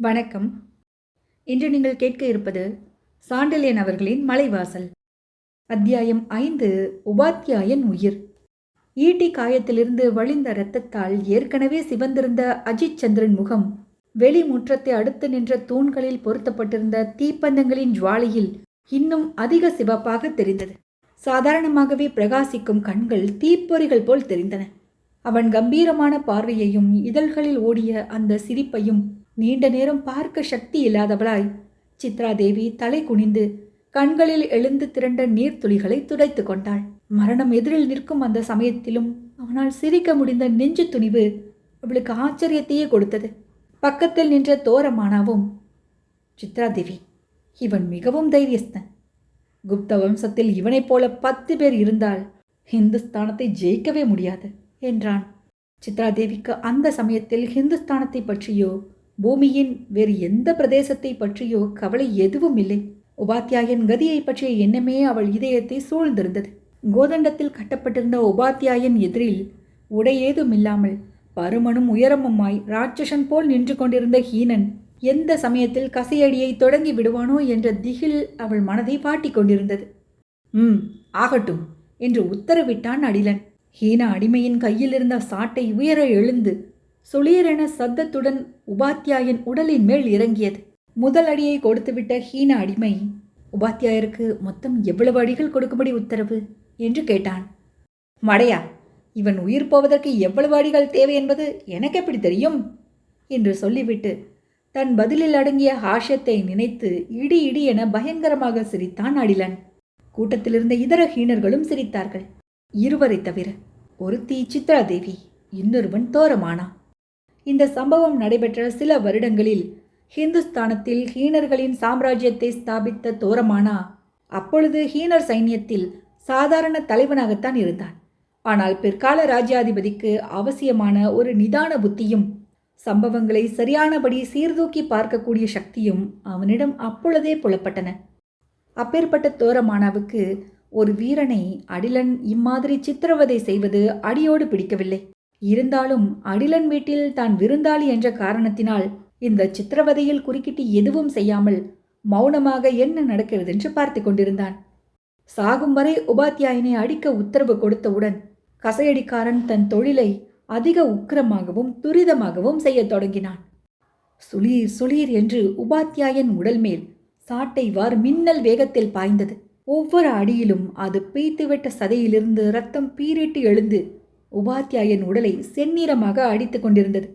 வணக்கம். இன்று நீங்கள் கேட்க இருப்பது சாண்டில்யன் அவர்களின் மலைவாசல். அத்தியாயம் 5. உபாத்தியாயன் உயிர். ஈட்டி காயத்திலிருந்து வழிந்த இரத்தத்தால் ஏற்கனவே சிவந்திருந்த அஜித் சந்திரன் முகம் வெளி முற்றத்தை அடுத்து நின்ற தூண்களில் பொருத்தப்பட்டிருந்த தீப்பந்தங்களின் ஜுவாலையில் இன்னும் அதிக சிவப்பாக தெரிந்தது. சாதாரணமாகவே பிரகாசிக்கும் கண்கள் தீப்பொறிகள் போல் தெரிந்தன. அவன் கம்பீரமான பார்வையையும் இதழ்களில் ஓடிய அந்த சிரிப்பையும் நீண்ட நேரம் பார்க்க சக்தி இல்லாதவளாய் சித்ராதேவி தலை குனிந்து கண்களில் எழுந்து திரண்ட நீர்த்துளிகளை துடைத்து கொண்டாள். மரணம் எதிரில் நிற்கும் அந்த சமயத்திலும் அவனால் சிரிக்க முடிந்த நெஞ்சு துணிவு அவளுக்கு ஆச்சரியத்தையே கொடுத்தது. பக்கத்தில் நின்ற தோரமானாவும், சித்ராதேவி, இவன் மிகவும் தைரியஸ்தன். குப்த வம்சத்தில் இவனைப் போல 10 பேர் இருந்தால் ஹிந்துஸ்தானத்தை ஜெயிக்கவே முடியாது என்றான். சித்ராதேவிக்கு அந்த சமயத்தில் ஹிந்துஸ்தானத்தை பற்றியோ பூமியின் வேறு எந்த பிரதேசத்தை பற்றியோ கவலை எதுவும் இல்லை. உபாத்தியாயன் கதியை பற்றிய எண்ணமே அவள் இதயத்தை சூழ்ந்திருந்தது. கோதண்டத்தில் கட்டப்பட்டிருந்த உபாத்தியாயன் எதிரில் உடையேதும் இல்லாமல் பருமனும் உயரமுமாய் ராட்சசன் போல் நின்று கொண்டிருந்த ஹீனன் எந்த சமயத்தில் கசையடியை தொடங்கி விடுவானோ என்ற திகில் அவள் மனதை வாட்டிக் கொண்டிருந்தது. ஆகட்டும் என்று உத்தரவிட்டான் அடிலன். ஹீன அடிமையின் கையில் இருந்த சாட்டை உயர எழுந்து சுளீரென சத்தத்துடன் உபாத்தியாயன் உடலின் மேல் இறங்கியது. முதல் அடியை கொடுத்துவிட்ட ஹீன அடிமை, உபாத்தியாயருக்கு மொத்தம் எவ்வளவு அடிகள் கொடுக்கும்படி உத்தரவு என்று கேட்டான். மடையா, இவன் உயிர் போவதற்கு எவ்வளவு அடிகள் தேவை என்பது எனக்கு எப்படி தெரியும் என்று சொல்லிவிட்டு தன் பதிலில் அடங்கிய ஹாஷ்யத்தை நினைத்து இடி இடி என பயங்கரமாக சிரித்தான் அடிலன். கூட்டத்திலிருந்த இதர ஹீனர்களும் சிரித்தார்கள். இருவரை தவிர. ஒருத்தி சித்ராதேவி, இன்னொருவன் தோரமானா. இந்த சம்பவம் நடைபெற்ற சில வருடங்களில் ஹிந்துஸ்தானத்தில் ஹீனர்களின் சாம்ராஜ்யத்தை ஸ்தாபித்த தோரமானா அப்பொழுது ஹீனர் சைன்யத்தில் சாதாரண தலைவனாகத்தான் இருந்தான். ஆனால் பிற்கால ராஜ்யாதிபதிக்கு அவசியமான ஒரு நிதான புத்தியும் சம்பவங்களை சரியானபடி சீர்தூக்கி பார்க்கக்கூடிய சக்தியும் அவனிடம் அப்பொழுதே புலப்பட்டன. அப்பேற்பட்ட தோரமானாவுக்கு ஒரு வீரனை அடிலன் இம்மாதிரி சித்திரவதை செய்வது அடியோடு பிடிக்கவில்லை. இருந்தாலும் அடிலன் வீட்டில் தான் விருந்தாளி என்ற காரணத்தினால் இந்த சித்திரவதையில் குறுக்கிட்டு எதுவும் செய்யாமல் மௌனமாக என்ன நடக்கிறது என்று பார்த்து கொண்டிருந்தான். சாகும் வரை உபாத்தியாயனை அடிக்க உத்தரவு கொடுத்தவுடன் கசையடிக்காரன் தன் தொழிலை அதிக உக்கிரமாகவும் துரிதமாகவும் செய்ய தொடங்கினான். சுளீர் சுளீர் என்று உபாத்தியாயன் உடல் மேல் சாட்டை வார் மின்னல் வேகத்தில் பாய்ந்தது. ஒவ்வொரு அடியிலும் அது பீய்த்துவிட்ட சதையிலிருந்து ரத்தம் பீரிட்டு எழுந்து உபாத்தியாயன் உடலை செந்நிறமாக அடித்து கொண்டிருந்தது.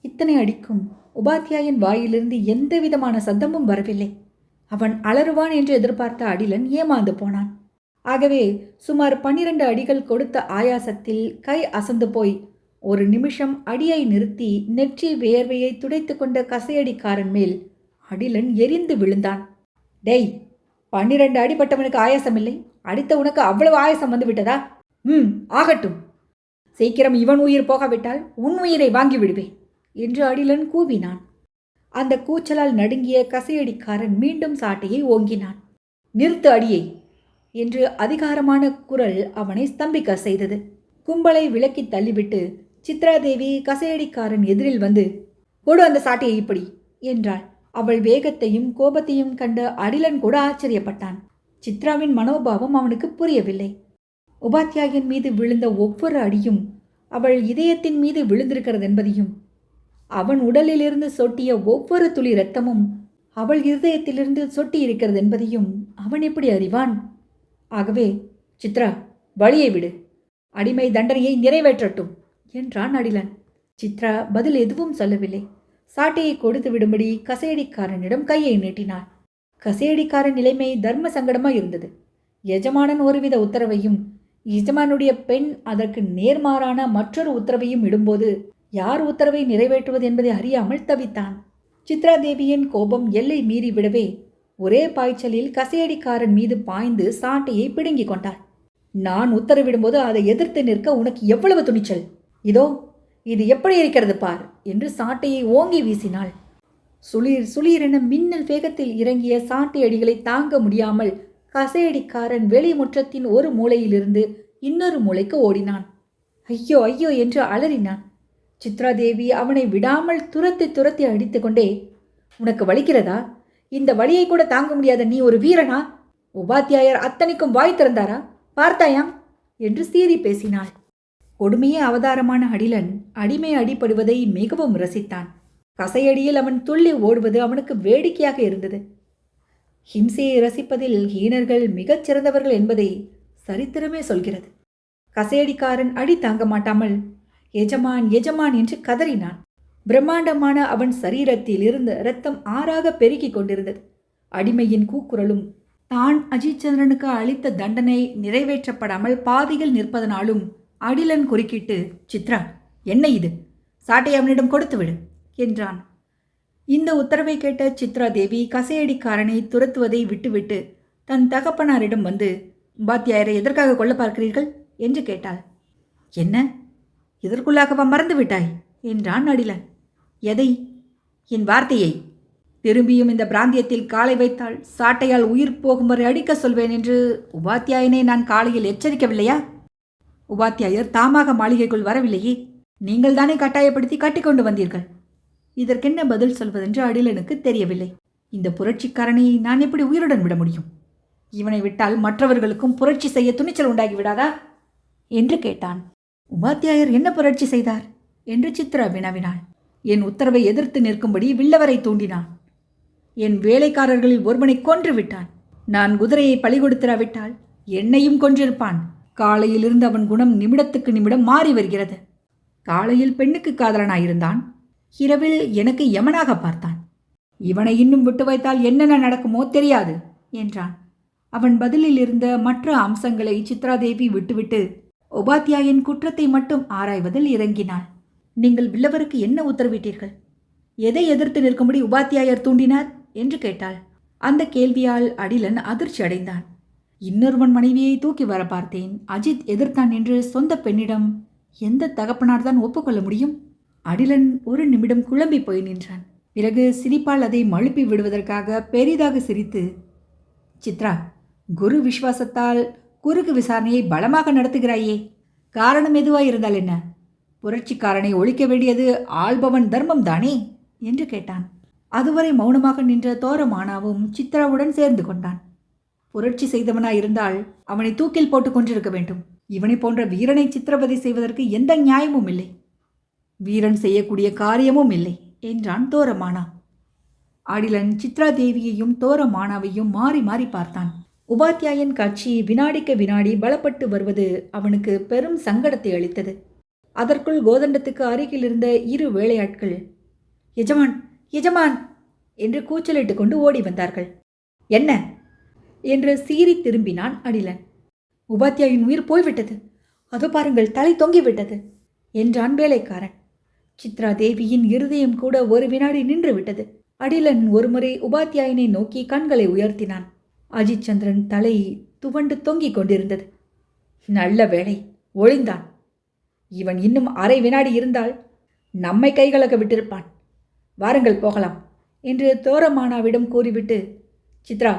இத்தனை அடிக்கும் உபாத்தியாயன் வாயிலிருந்து எந்த விதமான சத்தமும் வரவில்லை. அவன் அலறுவான் என்று எதிர்பார்த்த அடிலன் ஏமாந்து போனான். ஆகவே சுமார் 12 அடிகள் கொடுத்த ஆயாசத்தில் கை அசந்து போய் ஒரு நிமிஷம் அடியை நிறுத்தி நெற்றி வேர்வையை துடைத்து கொண்ட கசையடிக்காரன் மேல் அடிலன் எரிந்து விழுந்தான். டேய், 12 அடிப்பட்டவனுக்கு ஆயாசமில்லை, அடித்த உனக்கு அவ்வளவு ஆயாசம் வந்து விட்டதா? ஆகட்டும், சீக்கிரம் இவன் உயிர் போகாவிட்டால் உன் உயிரை வாங்கி விடுவேன் என்று அடிலன் கூவினான். அந்த கூச்சலால் நடுங்கிய கசையடிக்காரன் மீண்டும் சாட்டையை ஓங்கினான். நிறுத்து அடியை என்று அதிகாரமான குரல் அவனை ஸ்தம்பிக்க செய்தது. கும்பலை விலக்கி தள்ளிவிட்டு சித்ராதேவி கசையடிக்காரன் எதிரில் வந்து, கொடு அந்த சாட்டையை இப்படி என்றாள். அவள் வேகத்தையும் கோபத்தையும் கண்ட அடிலன் கூட ஆச்சரியப்பட்டான். சித்ராவின் மனோபாவம் அவனுக்கு புரியவில்லை. உபாத்தியாயன் மீது விழுந்த ஒவ்வொரு அடியும் அவள் இதயத்தின் மீது விழுந்திருக்கிறது என்பதையும் அவன் உடலிலிருந்து சொட்டிய ஒவ்வொரு துளி இரத்தமும் அவள் இதயத்திலிருந்து சொட்டி இருக்கிறது என்பதையும் அவன் எப்படி அறிவான்? ஆகவே, சித்ரா, வழியை விடு, அடிமை தண்டனையை நிறைவேற்றட்டும் என்றான் அடிலன். சித்ரா பதில் எதுவும் சொல்லவில்லை. சாட்டையை கொடுத்து விடும்படி கசையடிக்காரனிடம் கையை நீட்டினார். கசையடிக்காரன் நிலைமை தர்ம சங்கடமாக இருந்தது. எஜமானன் ஒருவித உத்தரவையும் எஜமானுடைய பெண் அதற்கு நேர்மாறான மற்றொரு உத்தரவையும் இடும்போது யார் உத்தரவை நிறைவேற்றுவது என்பதை அறியாமல் தவித்தான். சித்ராதேவியின் கோபம் எல்லை மீறி விடவே ஒரே பாய்ச்சலில் கசையடிக்காரன் மீது பாய்ந்து சாட்டையை பிடுங்கி கொண்டாள். நான் உத்தரவிடும்போது அதை எதிர்த்து நிற்க உனக்கு எவ்வளவு துணிச்சல்! இதோ இது எப்படி இருக்கிறது பார் என்று சாட்டையை ஓங்கி வீசினாள். சுளீர் சுளீரென மின்னல் வேகத்தில் இறங்கிய சாட்டை அடிகளை தாங்க முடியாமல் கசையடிக்காரன் வெளிமுற்றத்தின் ஒரு மூலையிலிருந்து இன்னொரு மூலைக்கு ஓடினான். ஐயோ ஐயோ என்று அலறினான். சித்ராதேவி அவனை விடாமல் துரத்தி துரத்தி அடித்து கொண்டே, உனக்கு வலிக்கிறதா? இந்த வலியை கூட தாங்க முடியாத நீ ஒரு வீரனா? உபாத்தியாயர் அத்தனைக்கும் வாய் திறந்தாரா? பார்த்தாயாம் என்று சீறி பேசினாள். கொடுமையே அவதாரமான அடிலன் அடிமை அடிபடுவதை மிகவும் ரசித்தான். கசையடியில் அவன் துள்ளி ஓடுவது அவனுக்கு வேடிக்கையாக இருந்தது. ஹிம்சையை ரசிப்பதில் ஹீனர்கள் மிகச் சிறந்தவர்கள் என்பதை சரித்திரமே சொல்கிறது. கசையடிக்காரன் அடி தாங்க மாட்டாமல் எஜமான் எஜமான் என்று கதறினான். பிரம்மாண்டமான அவன் சரீரத்தில் இருந்த இரத்தம் ஆறாக பெருக்கிக் கொண்டிருந்தது. அடிமையின் கூக்குரலும் தான் அஜித் சந்திரனுக்கு அளித்த தண்டனை நிறைவேற்றப்படாமல் பாதியில் நிற்பதனாலும் அடிலன் குறுக்கிட்டு, சித்ரா, என்ன இது? சாட்டை அவனிடம் கொடுத்து விடு என்றான். இந்த உத்தரவை கேட்ட சித்ரா தேவி கசையடிக்காரனை துரத்துவதை விட்டுவிட்டு தன் தகப்பனாரிடம் வந்து, உபாத்தியாயரை எதற்காக கொல்ல பார்க்கிறீர்கள் என்று கேட்டாள். என்ன, இதற்குள்ளாகவா மறந்து விட்டாய் என்றான் அடிலன். எதை? என் வார்த்தையை. திரும்பியும் இந்த பிராந்தியத்தில் காலை வைத்தால் சாட்டையால் உயிர் போகும் வரை அடிக்க சொல்வேன் என்று உபாத்தியாயனை நான் காலையில் எச்சரிக்கவில்லையா? உபாத்தியாயர் தாமாக மாளிகைக்குள் வரவில்லையே, நீங்கள் தானே கட்டாயப்படுத்தி கட்டிக்கொண்டு வந்தீர்கள். இதற்கென்ன பதில் சொல்வதென்று அடிலனுக்கு தெரியவில்லை. இந்த புரட்சிக்காரனை நான் எப்படி உயிருடன் விட முடியும்? இவனை விட்டால் மற்றவர்களுக்கும் புரட்சி செய்ய துணிச்சல் உண்டாகிவிடாதா என்று கேட்டான். உபாத்தியாயர் என்ன புரட்சி செய்தார் என்று சித்ரா வினவினாள். என் உத்தரவை எதிர்த்து நிற்கும்படி வில்லவரை தூண்டினான். என் வேலைக்காரர்களில் ஒருவனை கொன்று விட்டான். நான் குதிரையை பலி கொடுத்திராவிட்டால் என்னையும் கொன்றிருப்பான். காலையிலிருந்து அவன் குணம் நிமிடத்துக்கு நிமிடம் மாறி வருகிறது. காலையில் பெண்ணுக்கு காதலனாயிருந்தான், இரவில் எனக்கு யமனாக பார்த்தான். இவனை இன்னும் விட்டு வைத்தால் என்னென்ன நடக்குமோ தெரியாது என்றான். அவன் பதிலில் இருந்த மற்ற அம்சங்களை சித்ராதேவி விட்டுவிட்டு உபாத்தியாயன் குற்றத்தை மட்டும் ஆராய்வதில் இறங்கினாள். நீங்கள் வில்லவருக்கு என்ன உத்தரவிட்டீர்கள்? எதை எதிர்த்து நிற்கும்படி உபாத்தியாயர் தூண்டினார் என்று கேட்டாள். அந்த கேள்வியால் அடிலன் அதிர்ச்சி அடைந்தான். இன்னொருவன் மனைவியை தூக்கி வர பார்த்தேன், அஜித் எதிர்த்தான் என்று சொந்த பெண்ணிடம் எந்த தகப்பனார் தான் ஒப்புக்கொள்ள முடியும்? அடிலன் ஒரு நிமிடம் குழம்பி போய் நின்றான். பிறகு சிரிப்பால் அதை மழுப்பி விடுவதற்காக பெரிதாக சிரித்து, சித்ரா, குரு விஸ்வாசத்தால் குறுக்கு விசாரணையை பலமாக நடத்துகிறாயே, காரணம் எதுவாயிருந்தால் என்ன? புரட்சிக்காரனை ஒழிக்க வேண்டியது ஆள்பவன் தர்மம் தானே என்று கேட்டான். அதுவரை மௌனமாக நின்ற தோரமானாவும் சித்ராவுடன் சேர்ந்து கொண்டான். புரட்சி செய்தவனாயிருந்தால் அவனை தூக்கில் போட்டு கொண்டிருக்க வேண்டும். இவனை போன்ற வீரனை சித்திரவதை செய்வதற்கு எந்த நியாயமும் இல்லை, வீரன் செய்யக்கூடிய காரியமும் இல்லை என்றான் தோரமானா. அடிலன் சித்ராதேவியையும் தோரமானாவையும் மாறி மாறி பார்த்தான். உபாத்தியாயன் காட்சி வினாடிக்கு வினாடி பலப்பட்டு வருவது அவனுக்கு பெரும் சங்கடத்தை அளித்தது. அதற்குள் கோதண்டத்துக்கு அருகில் இருந்த இரு வேலையாட்கள் எஜமான் எஜமான் என்று கூச்சலிட்டு கொண்டு ஓடி வந்தார்கள். என்ன என்று சீறி திரும்பினான் அடிலன். உபாத்தியாயின் உயிர் போய்விட்டது, அதோ பாருங்கள், தலை தொங்கிவிட்டது என்றான் வேலைக்காரன். சித்ராதேவியின் இருதயம் கூட ஒரு வினாடி நின்று விட்டது. அடிலன் ஒருமுறை உபாத்தியாயனை நோக்கி கண்களை உயர்த்தினான். அஜித் சந்திரன் தலை துவண்டு தொங்கிக் கொண்டிருந்தது. நல்ல வேளை, ஒளிந்தான். இவன் இன்னும் அரை வினாடி இருந்தால் நம்மை கைகலக்க விட்டிருப்பான். வாருங்கள் போகலாம் என்று தோரமானாவிடம் கூறிவிட்டு, சித்ரா,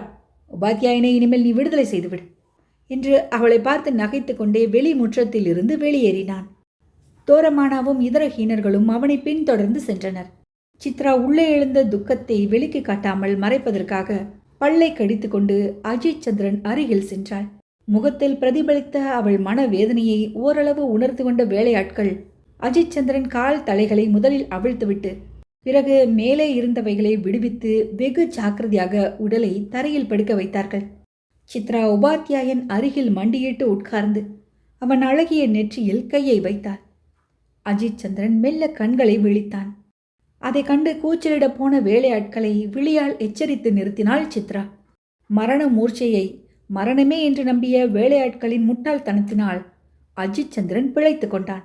உபாத்தியாயனை இனிமேல் நீ விடுதலை செய்துவிடு என்று அவளை பார்த்து நகைத்து கொண்டே வெளி முற்றத்தில் இருந்து வெளியேறினான். தோரமானாவும் இதர ஹீனர்களும் அவனை பின்தொடர்ந்து சென்றனர். சித்ரா உள்ளே எழுந்த துக்கத்தை வெளிக்கு காட்டாமல் மறைப்பதற்காக பல்லை கடித்து கொண்டு அஜித் சந்திரன் அருகில் சென்றாள். முகத்தில் பிரதிபலித்த அவள் மனவேதனையை ஓரளவு உணர்ந்து கொண்ட வேலையாட்கள் அஜித் சந்திரன் கால் தலைகளை முதலில் அவிழ்த்துவிட்டு பிறகு மேலே இருந்தவைகளை விடுவித்து வெகு ஜாக்கிரதையாக உடலை தரையில் படுக்க வைத்தார்கள். சித்ரா உபாத்தியாயன் அருகில் மண்டியிட்டு உட்கார்ந்து அவன் அழகிய நெற்றியில் கையை வைத்தாள். அஜித் சந்திரன் மெல்ல கண்களை விழித்தான். அதை கண்டு கூச்சலிட போன வேலையாட்களை விழியால் எச்சரித்து நிறுத்தினாள் சித்ரா. மரண மூர்ச்சையை மரணமே என்று நம்பிய வேலையாட்களின் முட்டாள்தனத்தினால் அஜித் சந்திரன் பிழைத்து கொண்டான்.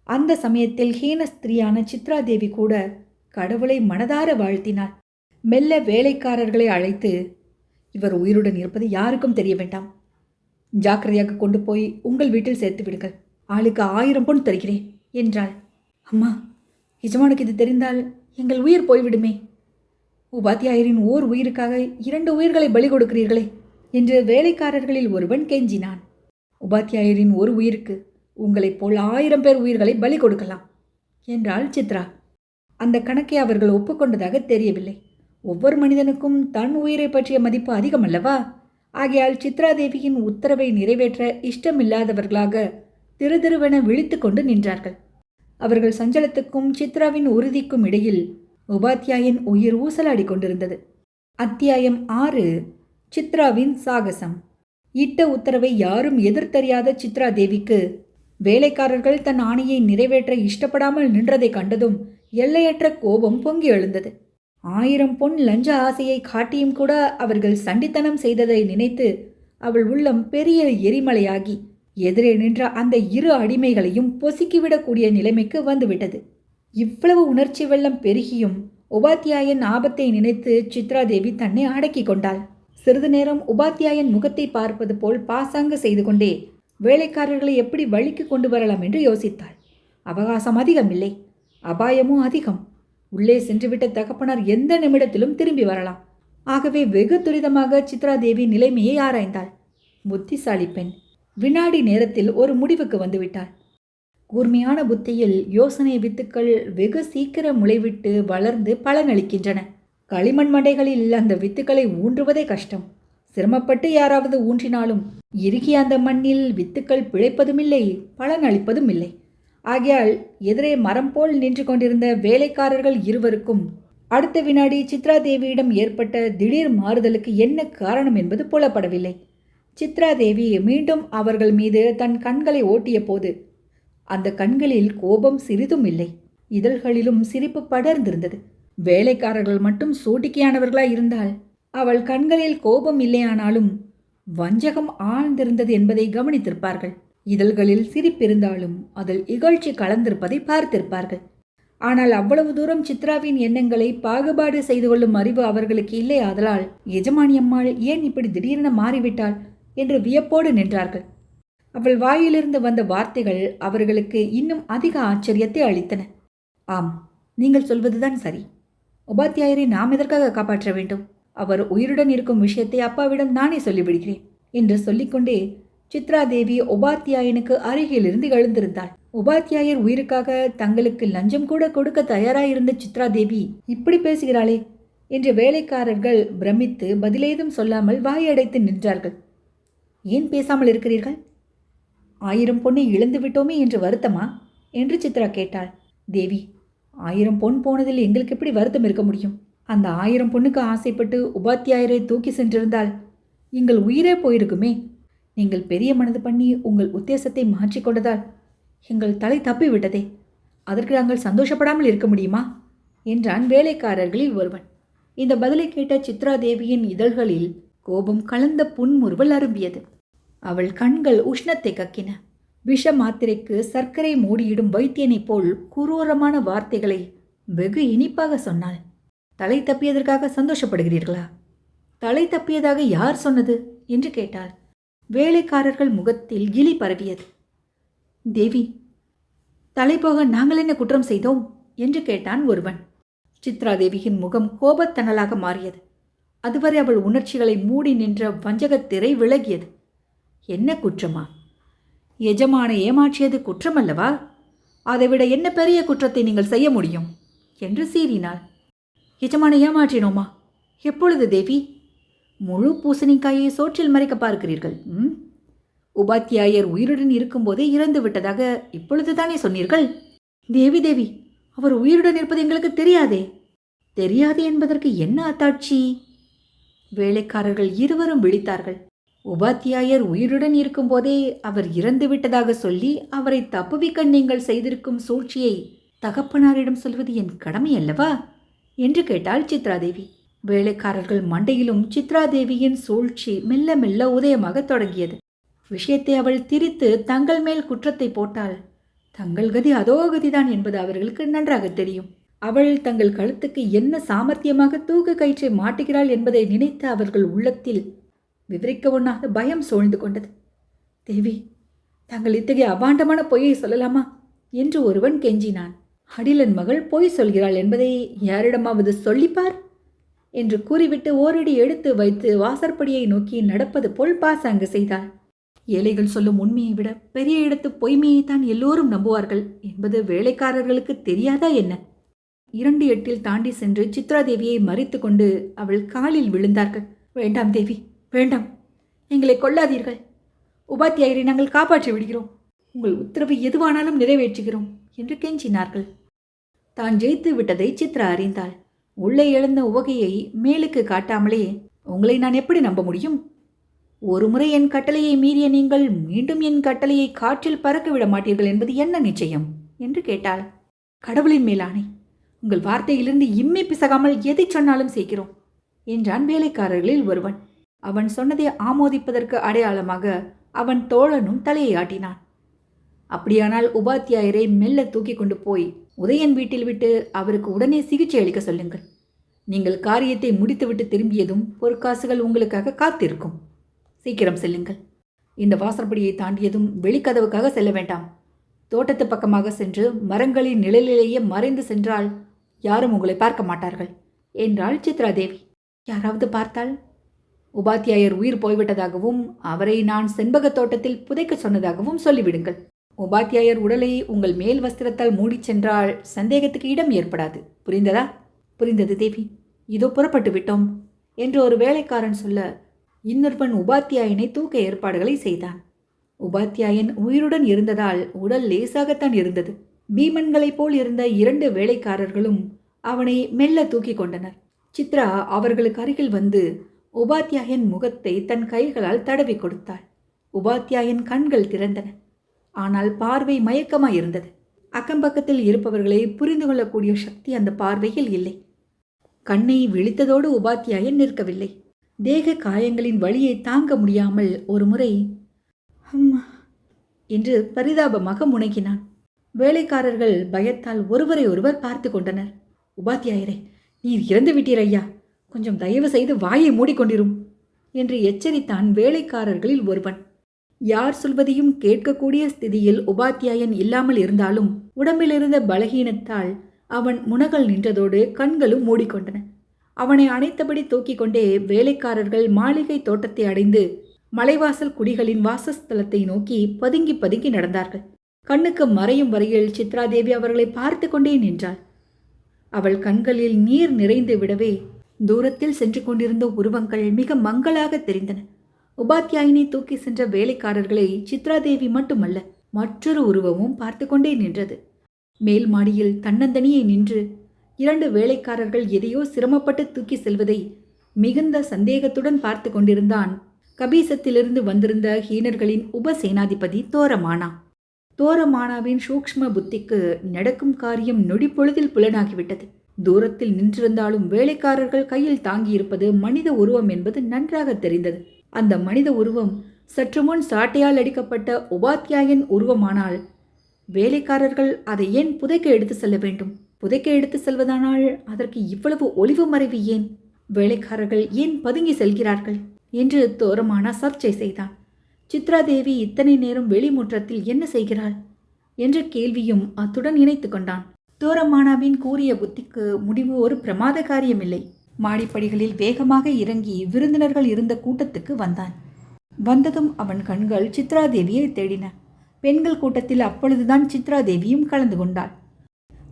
அந்த சமயத்தில் ஹீனஸ்திரியான சித்ராதேவி கூட கடவுளை மனதார வாழ்த்தினாள். மெல்ல வேலைக்காரர்களை அழைத்து, இவர் உயிருடன் இருப்பது யாருக்கும் தெரிய வேண்டாம், ஜாக்கிரதையாக கொண்டு போய் உங்கள் வீட்டில் சேர்த்து விடுங்கள், ஆளுக்கு 1000 பொன் தருகிறேன் என்றாள். அம்மா, எஜமானுக்கு இது தெரிந்தால் எங்கள் உயிர் போய்விடுமே. உபாத்தியாயரின் ஓர் உயிருக்காக 2 உயிர்களை பலி கொடுக்கிறீர்களே என்று வேலைக்காரர்களில் ஒருவன் கெஞ்சினான். உபாத்தியாயரின் ஒரு உயிருக்கு உங்களைப் போல் 1000 பேர் உயிர்களை பலி கொடுக்கலாம் என்றாள் சித்ரா. அந்த கணக்கை அவர்கள் ஒப்புக்கொண்டதாக தெரியவில்லை. ஒவ்வொரு மனிதனுக்கும் தன் உயிரை பற்றிய மதிப்பு அதிகம் அல்லவா? ஆகையால் சித்ராதேவியின் உத்தரவை நிறைவேற்ற இஷ்டமில்லாதவர்களாக திருதிருவென விழித்து கொண்டு நின்றார்கள். அவர்கள் சஞ்சலத்துக்கும் சித்ராவின் உறுதிக்கும் இடையில் உபாத்தியாயன் உயிர் ஊசலாடி கொண்டிருந்தது. அத்தியாயம் 6. சித்ராவின் சாகசம். இட்ட உத்தரவை யாரும் எதிர்த்தறியாத சித்ராதேவிக்கு வேலைக்காரர்கள் தன் ஆணையை நிறைவேற்ற இஷ்டப்படாமல் நின்றதை கண்டதும் எல்லையற்ற கோபம் பொங்கி எழுந்தது. 1000 பொன் லஞ்ச ஆசையை காட்டியும் கூட அவர்கள் சண்டித்தனம் செய்ததை நினைத்து அவள் உள்ளம் பெரிய எரிமலையாகி எதிரே நின்ற அந்த 2 அடிமைகளையும் பொசுக்கிவிடக்கூடிய நிலைமைக்கு வந்துவிட்டது. இவ்வளவு உணர்ச்சி வெள்ளம் பெருகியும் உபாத்தியாயன் ஆபத்தை நினைத்து சித்ராதேவி தன்னை அடக்கி கொண்டாள். சிறிது நேரம் உபாத்தியாயன் முகத்தை பார்ப்பது போல் பாசாங்க செய்து கொண்டே வேலைக்காரர்களை எப்படி வழிக்கு கொண்டு வரலாம் என்று யோசித்தாள். அவகாசம் அதிகமில்லை, அபாயமும் அதிகம். உள்ளே சென்றுவிட்ட தகப்பனார் எந்த நிமிடத்திலும் திரும்பி வரலாம். ஆகவே வெகு துரிதமாக சித்ராதேவி நிலைமையை ஆராய்ந்தாள். புத்திசாலி பெண் வினாடி நேரத்தில் ஒரு முடிவுக்கு வந்துவிட்டாள். கூர்மையான புத்தியில் யோசனை வித்துக்கள் வெகு சீக்கிரம் முளைவிட்டு வளர்ந்து பலனளிக்கின்றன. களிமண் மண்டைகளில் அந்த வித்துக்களை ஊன்றுவதே கஷ்டம். சிரமப்பட்டு யாராவது ஊன்றினாலும் இறுகிய அந்த மண்ணில் வித்துக்கள் பிழைப்பதுமில்லை, பலனளிப்பதும் இல்லை. ஆகையால் எதிரே மரம் போல் நின்று கொண்டிருந்த வேலைக்காரர்கள் இருவருக்கும் அடுத்த வினாடி சித்ராதேவியிடம் ஏற்பட்ட திடீர் மாறுதலுக்கு என்ன காரணம் என்பது புலப்படவில்லை. சித்ராதேவி மீண்டும் அவர்கள் மீது தன் கண்களை ஓட்டிய போது அந்த கண்களில் கோபம் சிறிதும் இல்லை, இதழ்களிலும் சிரிப்பு படர்ந்திருந்தது. வேலைக்காரர்கள் மட்டும் சூட்டிக்கையானவர்களாய் இருந்தால் அவள் கண்களில் கோபம் இல்லையானாலும் வஞ்சகம் ஆழ்ந்திருந்தது என்பதை கவனித்திருப்பார்கள். இதழ்களில் சிரிப்பிருந்தாலும் அதில் இகழ்ச்சி கலந்திருப்பதை பார்த்திருப்பார்கள். ஆனால் அவ்வளவு தூரம் சித்ராவின் எண்ணங்களை பாகுபாடு செய்து கொள்ளும் அறிவு அவர்களுக்கு இல்லை. ஆதலால் எஜமானி அம்மாள் ஏன் இப்படி திடீரென மாறிவிட்டாள் என்று வியப்போடு நின்றார்கள். அவள் வாயிலிருந்து வந்த வார்த்தைகள் அவர்களுக்கு இன்னும் அதிக ஆச்சரியத்தை அளித்தன. ஆம், நீங்கள் சொல்வதுதான் சரி. உபாத்தியாயரை நாம் எதற்காக காப்பாற்ற வேண்டும்? அவர் உயிருடன் இருக்கும் விஷயத்தை அப்பாவிடம் நானே சொல்லிவிடுகிறேன் என்று சொல்லிக்கொண்டே சித்ராதேவி உபாத்தியாயனுக்கு அருகிலிருந்து எழுந்திருந்தாள். உபாத்தியாயர் உயிருக்காக தங்களுக்கு லஞ்சம் கூட கொடுக்க தயாராயிருந்த சித்ராதேவி இப்படி பேசுகிறாளே என்று வேலைக்காரர்கள் பிரமித்து பதிலேதும் சொல்லாமல் வாயடைத்து நின்றார்கள். ஏன் பேசாமல் இருக்கிறீர்கள்? 1000 பொண்ணை இழந்து விட்டோமே என்று வருத்தமா என்று சித்ரா கேட்டாள். தேவி, 1000 பொன் போனதில் எங்களுக்கு எப்படி வருத்தம் இருக்க முடியும்? அந்த 1000 பொண்ணுக்கு ஆசைப்பட்டு உபாத்தியாயரை தூக்கி சென்றிருந்தால் எங்கள் உயிரே போயிருக்குமே. நீங்கள் பெரிய மனது பண்ணி உங்கள் உத்தேசத்தை மாற்றிக்கொண்டதால் எங்கள் தலை தப்பி விட்டதே. அதற்கு நாங்கள் சந்தோஷப்படாமல் இருக்க முடியுமா என்றான் வேலைக்காரர்களில் ஒருவன். இந்த பதிலை கேட்ட சித்ராதேவியின் இதழ்களில் கோபம் கலந்த புன்முறுவல் அரும்பியது. அவள் கண்கள் உஷ்ணத்தை கக்கின. விஷ மாத்திரைக்கு சர்க்கரை மூடியிடும் வைத்தியனைப் போல் குரூரமான வார்த்தைகளை வெகு இனிப்பாக சொன்னாள். தலை தப்பியதற்காக சந்தோஷப்படுகிறீர்களா? தலை தப்பியதாக யார் சொன்னது என்று கேட்டாள். வேலைக்காரர்கள் முகத்தில் கிளி பரவியது. தேவி, தலை போக நாங்கள் என்ன குற்றம் செய்தோம் என்று கேட்டான் ஒருவன். சித்ராதேவியின் முகம் கோபத்தனலாக மாறியது. அதுவரை அவள் உணர்ச்சிகளை மூடி நின்ற வஞ்சகத்திரை விலகியது. என்ன குற்றமா? எஜமானை ஏமாற்றியது குற்றமல்லவா? அதைவிட என்ன பெரிய குற்றத்தை நீங்கள் செய்ய முடியும் என்று சீறினாள். எஜமானை ஏமாற்றினோமா? எப்பொழுது தேவி? முழு பூசணிக்காயை சோற்றில் மறைக்க பார்க்கிறீர்கள். உபாத்தியாயர் உயிருடன் இருக்கும்போதே இறந்து விட்டதாக இப்பொழுதுதானே சொன்னீர்கள். தேவி தேவி, அவர் உயிருடன் இருப்பது எங்களுக்கு தெரியாதே. தெரியாது என்பதற்கு என்ன அத்தாட்சி? வேலைக்காரர்கள் இருவரும் விழித்தார்கள். உபாத்தியாயர் உயிருடன் இருக்கும்போதே அவர் இறந்து விட்டதாக சொல்லி அவரை தப்புவிக்க நீங்கள் செய்திருக்கும் சூழ்ச்சியை தகப்பனாரிடம் சொல்வது என் கடமை அல்லவா என்று கேட்டாள் சித்ராதேவி. வேலைக்காரர்கள் மண்டையிலும் சித்ராதேவியின் சூழ்ச்சி மெல்ல மெல்ல உதயமாக தொடங்கியது. விஷயத்தை அவள் திரித்து தங்கள் மேல் குற்றத்தை போட்டால் தங்கள் கதி அதோ கதிதான் என்பது அவர்களுக்கு நன்றாக தெரியும். அவள் தங்கள் கழுத்துக்கு என்ன சாமர்த்தியமாக தூக்கு கயிற்றை மாட்டுகிறாள் என்பதை நினைத்து அவர்கள் உள்ளத்தில் விவரிக்க ஒண்ணாத பயம் சூழ்ந்து கொண்டது. தேவி, தாங்கள் இத்தகைய அபாண்டமான பொய்யை சொல்லலாமா என்று ஒருவன் கெஞ்சினான். அடிலன் மகள் பொய் சொல்கிறாள் என்பதை யாரிடமாவது சொல்லிப்பார் என்று கூறிவிட்டு ஓரடி எடுத்து வைத்து வாசற்படியை நோக்கி நடப்பது போல் பாசாங்கு செய்தாள். ஏழைகள் சொல்லும் உண்மையை விட பெரிய இடத்து பொய்மையைத்தான் எல்லோரும் நம்புவார்கள் என்பது வேலைக்காரர்களுக்கு தெரியாதா என்ன? 2 எட்டில் தாண்டி சென்று சித்ராதேவியை மறித்து கொண்டு அவள் காலில் விழுந்தார்கள். வேண்டாம் தேவி, வேண்டாம், எங்களை கொல்லாதீர்கள். உபாத்தியாயரை நாங்கள் காப்பாற்றி விடுகிறோம். உங்கள் உத்தரவு எதுவானாலும் நிறைவேற்றுகிறோம் என்று கெஞ்சினார்கள். தான் ஜெயித்து விட்டதை சித்ரா அறிந்தாள். உள்ளே எழுந்த உவகையை மேலுக்கு காட்டாமலே, உங்களை நான் எப்படி நம்ப முடியும்? ஒருமுறை என் கட்டளையை மீறிய நீங்கள் மீண்டும் என் கட்டளையை காற்றில் பறக்க விட மாட்டீர்கள் என்பது என்ன நிச்சயம் என்று கேட்டாள். கடவுளின் மேலானை, உங்கள் வார்த்தையிலிருந்து இம்மை பிசகாமல் எதை சொன்னாலும் செய்கிறோம் என்றான் வேலைக்காரர்களில் ஒருவன். அவன் சொன்னதை ஆமோதிப்பதற்கு அடையாளமாக அவன் தோழனும் தலையை ஆட்டினான். அப்படியானால் உபாத்தியாயரை மெல்ல தூக்கி கொண்டு போய் உதயன் வீட்டில் விட்டு அவருக்கு உடனே சிகிச்சை அளிக்க சொல்லுங்கள். நீங்கள் காரியத்தை முடித்துவிட்டு திரும்பியதும் பொற்காசுகள் உங்களுக்காக காத்திருக்கும். சீக்கிரம் செல்லுங்கள். இந்த வாசற்படியை தாண்டியதும் வெளிக்கதவுக்காக செல்ல வேண்டாம். தோட்டத்து பக்கமாக சென்று மரங்களின் நிழலிலேயே மறைந்து சென்றால் யாரும் உங்களை பார்க்க மாட்டார்கள் என்றாள் சித்ராதேவி. யாராவது பார்த்தால்? உபாத்தியாயர் உயிர் போய்விட்டதாகவும் அவரை நான் செண்பக தோட்டத்தில் புதைக்க சொன்னதாகவும் சொல்லிவிடுங்கள். உபாத்தியாயர் உடலை உங்கள் மேல் வஸ்திரத்தால் மூடிச் சென்றால் சந்தேகத்துக்கு இடம் ஏற்படாது. புரிந்ததா? புரிந்தது தேவி, இதோ புறப்பட்டு விட்டோம் என்று ஒரு வேலைக்காரன் சொல்ல இன்னொருவன் உபாத்தியாயனை தூக்க ஏற்பாடுகளை செய்தான். உபாத்தியாயன் உயிருடன் இருந்ததால் உடல் லேசாகத்தான் இருந்தது. பீமன்களைப் போல் இருந்த 2 வேலைக்காரர்களும் அவனை மெல்ல தூக்கி கொண்டனர். சித்ரா அவர்களுக்கு அருகில் வந்து உபாத்தியாயன் முகத்தை தன் கைகளால் தடவி கொடுத்தாள். உபாத்தியாயன் கண்கள் திறந்தன. ஆனால் பார்வை மயக்கமாயிருந்தது. அக்கம்பக்கத்தில் இருப்பவர்களை புரிந்து கொள்ளக்கூடிய சக்தி அந்த பார்வையில் இல்லை. கண்ணை விழித்ததோடு உபாத்தியாயன் நிற்கவில்லை. தேக காயங்களின் வலியை தாங்க முடியாமல் ஒரு முறை அம்மா என்று பரிதாபமாக முனகினான். வேலைக்காரர்கள் பயத்தால் ஒருவரை ஒருவர் பார்த்து கொண்டனர். உபாத்தியாயரே, நீர் இறந்து விட்டீர் ஐயா, கொஞ்சம் தயவு செய்து வாயை மூடிக்கொண்டிரும் என்று எச்சரித்தான் வேலைக்காரர்களில் ஒருவன். யார் சொல்வதையும் கேட்கக்கூடிய ஸ்திதியில் உபாத்தியாயன் இல்லாமல் இருந்தாலும் உடம்பிலிருந்த பலகீனத்தால் அவன் முனகல் நின்றதோடு கண்களும் மூடிக்கொண்டன. அவனை அணைத்தபடி தூக்கிக் கொண்டே வேலைக்காரர்கள் மாளிகை தோட்டத்தை அடைந்து மலைவாசல் குடிகளின் வாசஸ்தலத்தை நோக்கி பதுங்கி பதுங்கி நடந்தார்கள். கண்ணுக்கு மறையும் வரையில் சித்ராதேவி அவர்களை பார்த்து கொண்டே நின்றாள். அவள் கண்களில் நீர் நிறைந்து விடவே தூரத்தில் சென்று கொண்டிருந்த உருவங்கள் மிக மங்களாக தெரிந்தன. உபாத்தியாயினை தூக்கி சென்ற வேலைக்காரர்களை சித்ராதேவி மட்டுமல்ல, மற்றொரு உருவமும் பார்த்து கொண்டே நின்றது. மேல் மாடியில் தன்னந்தனியே நின்று 2 வேலைக்காரர்கள் எதையோ சிரமப்பட்டு தூக்கி செல்வதை மிகுந்த சந்தேகத்துடன் பார்த்து கொண்டிருந்தான் கபீசத்திலிருந்து வந்திருந்த ஹீனர்களின் உபசேனாதிபதி தோரமானா. தோரமானாவின் சூக்ஷ்ம புத்திக்கு நடக்கும் காரியம் நொடிப்பொழுதில் புலனாகிவிட்டது. தூரத்தில் நின்றிருந்தாலும் வேலைக்காரர்கள் கையில் தாங்கியிருப்பது மனித உருவம் என்பது நன்றாக தெரிந்தது. அந்த மனித உருவம் சற்று முன் சாட்டையால் அடிக்கப்பட்ட உபாத்தியாயன் உருவமானால் வேலைக்காரர்கள் அதை ஏன் புதைக்க எடுத்து செல்ல வேண்டும்? புதைக்க எடுத்து செல்வதானால் அதற்கு இவ்வளவு ஒளிவு மறைவு ஏன்? வேலைக்காரர்கள் ஏன் பதுங்கி செல்கிறார்கள் என்று தோரமானா சர்ச்சை செய்தான். சித்ராதேவி இத்தனை நேரம் வெளிமுற்றத்தில் என்ன செய்கிறாள் என்ற கேள்வியும் அத்துடன் இணைத்து கொண்டான். தோரமானாவின் கூறிய புத்திக்கு முடிவு ஒரு பிரமாத காரியமில்லை. மாடிப்படிகளில் வேகமாக இறங்கி விருந்தினர்கள் இருந்த கூட்டத்துக்கு வந்தான். வந்ததும் அவன் கண்கள் சித்ராதேவியை தேடின. பெண்கள் கூட்டத்தில் அப்பொழுதுதான் சித்ராதேவியும் கலந்து கொண்டாள்.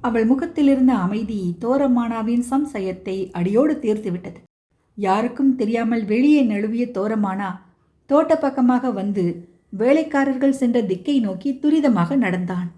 அவள் முகத்தில் இருந்த அமைதி தோரமானாவின் சம்சயத்தை அடியோடு தீர்த்துவிட்டது. யாருக்கும் தெரியாமல் வெளியே நழுவிய தோரமானா தோட்ட பக்கமாக வந்து வேலைக்காரர்கள் சென்ற திக்கை நோக்கி துரிதமாக நடந்தான்.